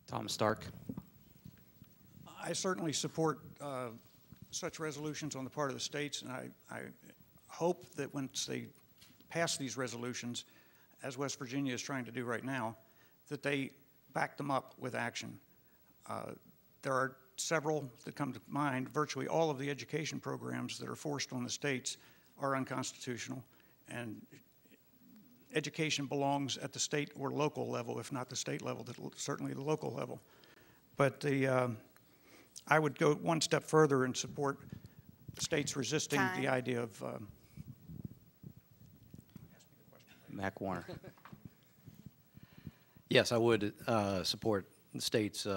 Tom Stark. I certainly support such resolutions on the part of the states, and I hope that once they pass these resolutions, as West Virginia is trying to do right now, that they back them up with action. There are several that come to mind. Virtually all of the education programs that are forced on the states are unconstitutional, and education belongs at the state or local level, if not the state level, certainly the local level. But I would go one step further and support the states resisting the idea of Mac Warner. Yes, I would support the states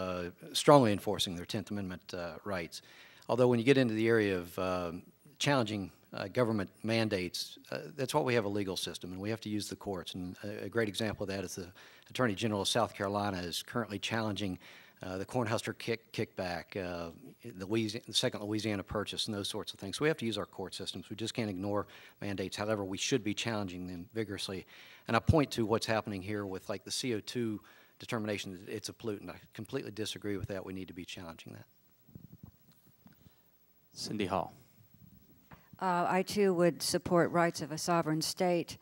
strongly enforcing their 10th Amendment rights. Although when you get into the area of challenging government mandates, that's why we have a legal system, and we have to use the courts. And a great example of that is the Attorney General of South Carolina is currently challenging the Cornhusker kickback, the second Louisiana Purchase, and those sorts of things. So we have to use our court systems. We just can't ignore mandates. However, we should be challenging them vigorously. And I point to what's happening here with like the CO2 determination that it's a pollutant. I completely disagree with that. We need to be challenging that. Cindy Hall. I too would support rights of a sovereign state.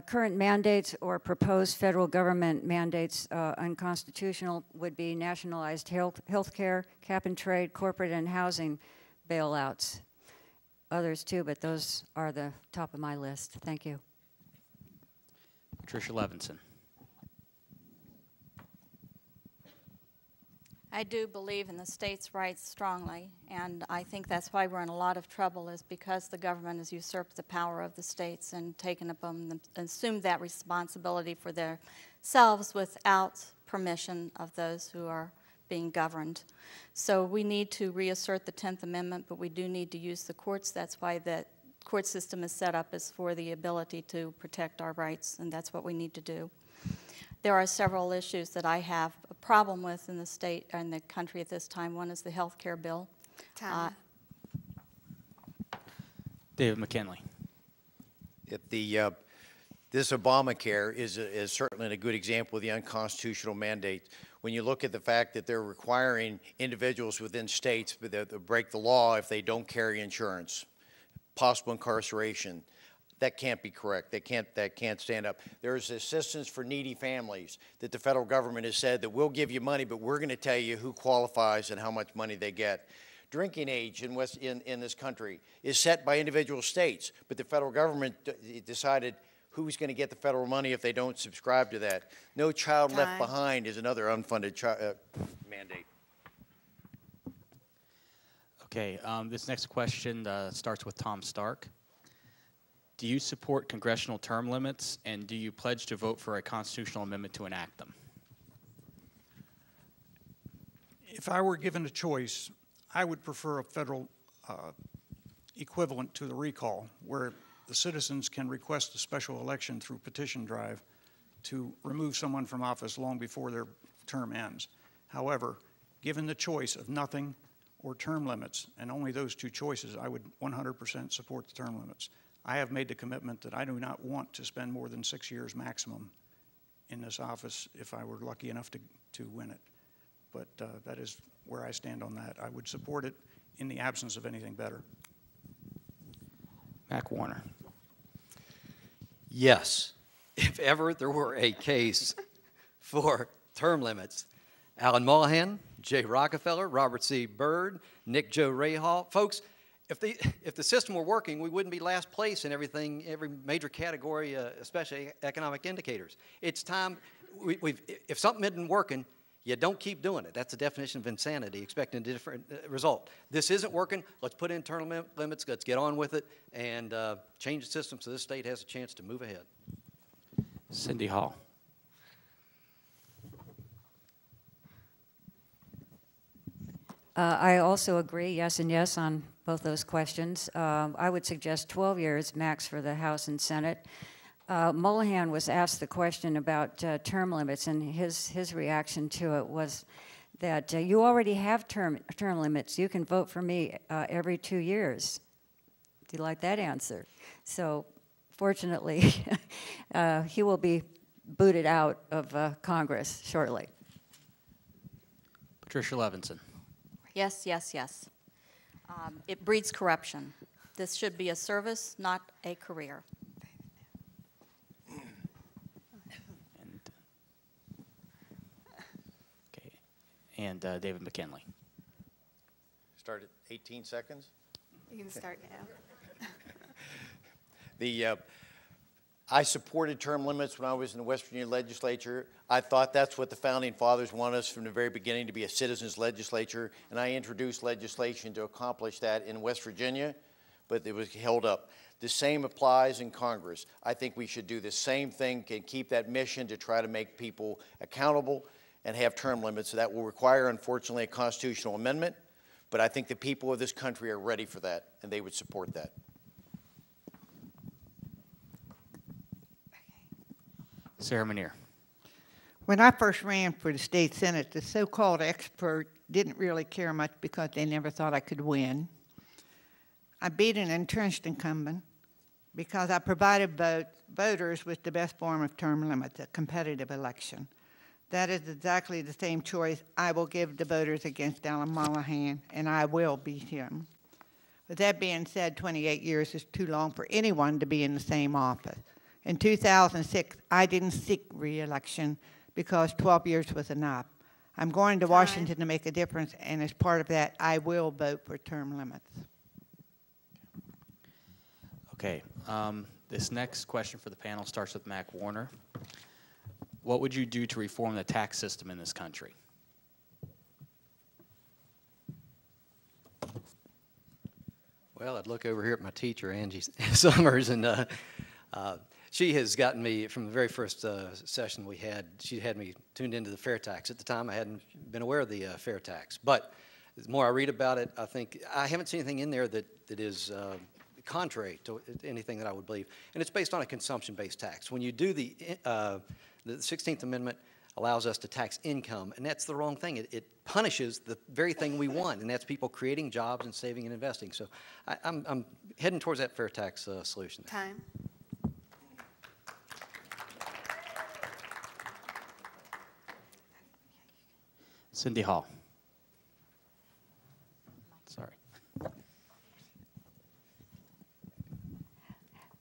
Current mandates or proposed federal government mandates unconstitutional would be nationalized health care, cap and trade, corporate and housing bailouts. Others too, but those are the top of my list. Thank you. Patricia Levinson. I do believe in the states' rights strongly, and I think that's why we're in a lot of trouble, is because the government has usurped the power of the states and taken upon them, assumed that responsibility for themselves without permission of those who are being governed. So we need to reassert the 10th Amendment, but we do need to use the courts. That's why the court system is set up, is for the ability to protect our rights, and that's what we need to do. There are several issues that I have a problem with in the state and the country at this time. One is the health care bill. David McKinley. This Obamacare is certainly a good example of the unconstitutional mandate. When you look at the fact that they're requiring individuals within states to break the law if they don't carry insurance, possible incarceration, that can't be correct. That can't stand up. There's assistance for needy families that the federal government has said that we'll give you money, but we're going to tell you who qualifies and how much money they get. Drinking age in this country is set by individual states, but the federal government decided who's going to get the federal money if they don't subscribe to that. No Child Left Behind is another unfunded mandate. Okay, this next question starts with Tom Stark. Do you support congressional term limits, and do you pledge to vote for a constitutional amendment to enact them? If I were given a choice, I would prefer a federal equivalent to the recall, where the citizens can request a special election through petition drive to remove someone from office long before their term ends. However, given the choice of nothing or term limits, and only those two choices, I would 100% support the term limits. I have made the commitment that I do not want to spend more than 6 years maximum in this office if I were lucky enough to win it. But that is where I stand on that. I would support it in the absence of anything better. Mac Warner. Yes, if ever there were a case for term limits, Alan Mullihan, Jay Rockefeller, Robert C. Byrd, Nick Joe Rahal, folks, if the system were working, we wouldn't be last place in everything, every major category, especially economic indicators. It's time, if something isn't working, you don't keep doing it. That's the definition of insanity, expecting a different result. This isn't working. Let's put in term limits. Let's get on with it and change the system so this state has a chance to move ahead. Cindy Hall. I also agree, yes and yes, on both those questions. I would suggest 12 years max for the House and Senate. Mullihan was asked the question about term limits, and his reaction to it was that you already have term limits. You can vote for me every 2 years. Do you like that answer? So fortunately, he will be booted out of Congress shortly. Patricia Levinson. Yes, yes, yes. It breeds corruption. This should be a service, not a career. And, okay. And David McKinley. Start at 18 seconds. You can start now. I supported term limits when I was in the West Virginia legislature. I thought that's what the founding fathers wanted us from the very beginning, to be a citizens legislature, and I introduced legislation to accomplish that in West Virginia, but it was held up. The same applies in Congress. I think we should do the same thing and keep that mission to try to make people accountable and have term limits. So that will require, unfortunately, a constitutional amendment, but I think the people of this country are ready for that, and they would support that. Sarah Manier. When I first ran for the state senate, the so-called expert didn't really care much because they never thought I could win. I beat an entrenched incumbent because I provided voters with the best form of term limits, a competitive election. That is exactly the same choice I will give the voters against Alan Mollahan, and I will beat him. With that being said, 28 years is too long for anyone to be in the same office. In 2006, I didn't seek re-election because 12 years was enough. I'm going to Washington to make a difference, and as part of that, I will vote for term limits. Okay. This next question for the panel starts with Mac Warner. What would you do to reform the tax system in this country? Well, I'd look over here at my teacher, Angie Summers, and she has gotten me, from the very first session we had, she had me tuned into the fair tax. At the time, I hadn't been aware of the fair tax. But the more I read about it, I think I haven't seen anything in there that is contrary to anything that I would believe. And it's based on a consumption-based tax. When you do the 16th Amendment allows us to tax income, and that's the wrong thing. It punishes the very thing we want, and that's people creating jobs and saving and investing. So I'm heading towards that fair tax solution. Time. Cindy Hall. Sorry.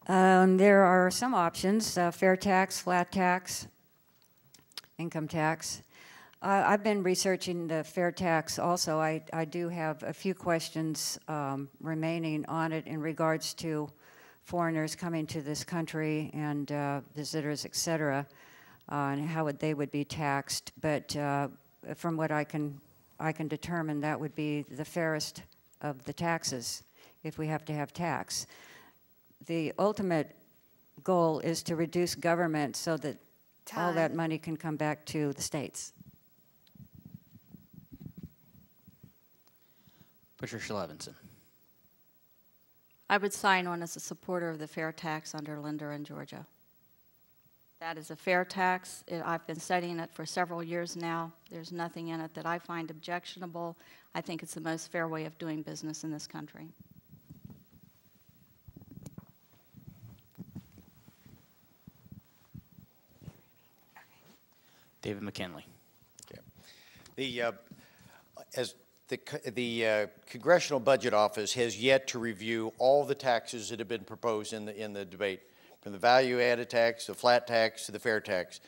There are some options, fair tax, flat tax, income tax. I've been researching the fair tax also. I do have a few questions remaining on it in regards to foreigners coming to this country and visitors, et cetera, and how they would be taxed. But from what I can determine, that would be the fairest of the taxes if we have to have tax. The ultimate goal is to reduce government so that all that money can come back to the states. Patricia Levinson. I would sign on as a supporter of the fair tax under Linder in Georgia. That is a fair tax. I've been studying it for several years now. There's nothing in it that I find objectionable. I think it's the most fair way of doing business in this country. David McKinley. Okay. The Congressional Budget Office has yet to review all the taxes that have been proposed in the debate, from the value-added tax, the flat tax, to the fair tax.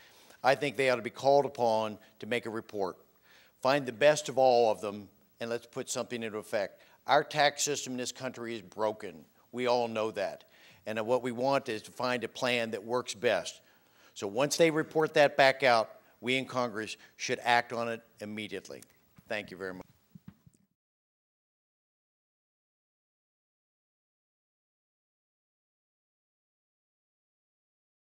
I think they ought to be called upon to make a report. Find the best of all of them, and let's put something into effect. Our tax system in this country is broken. We all know that. And what we want is to find a plan that works best. So once they report that back out, we in Congress should act on it immediately. Thank you very much.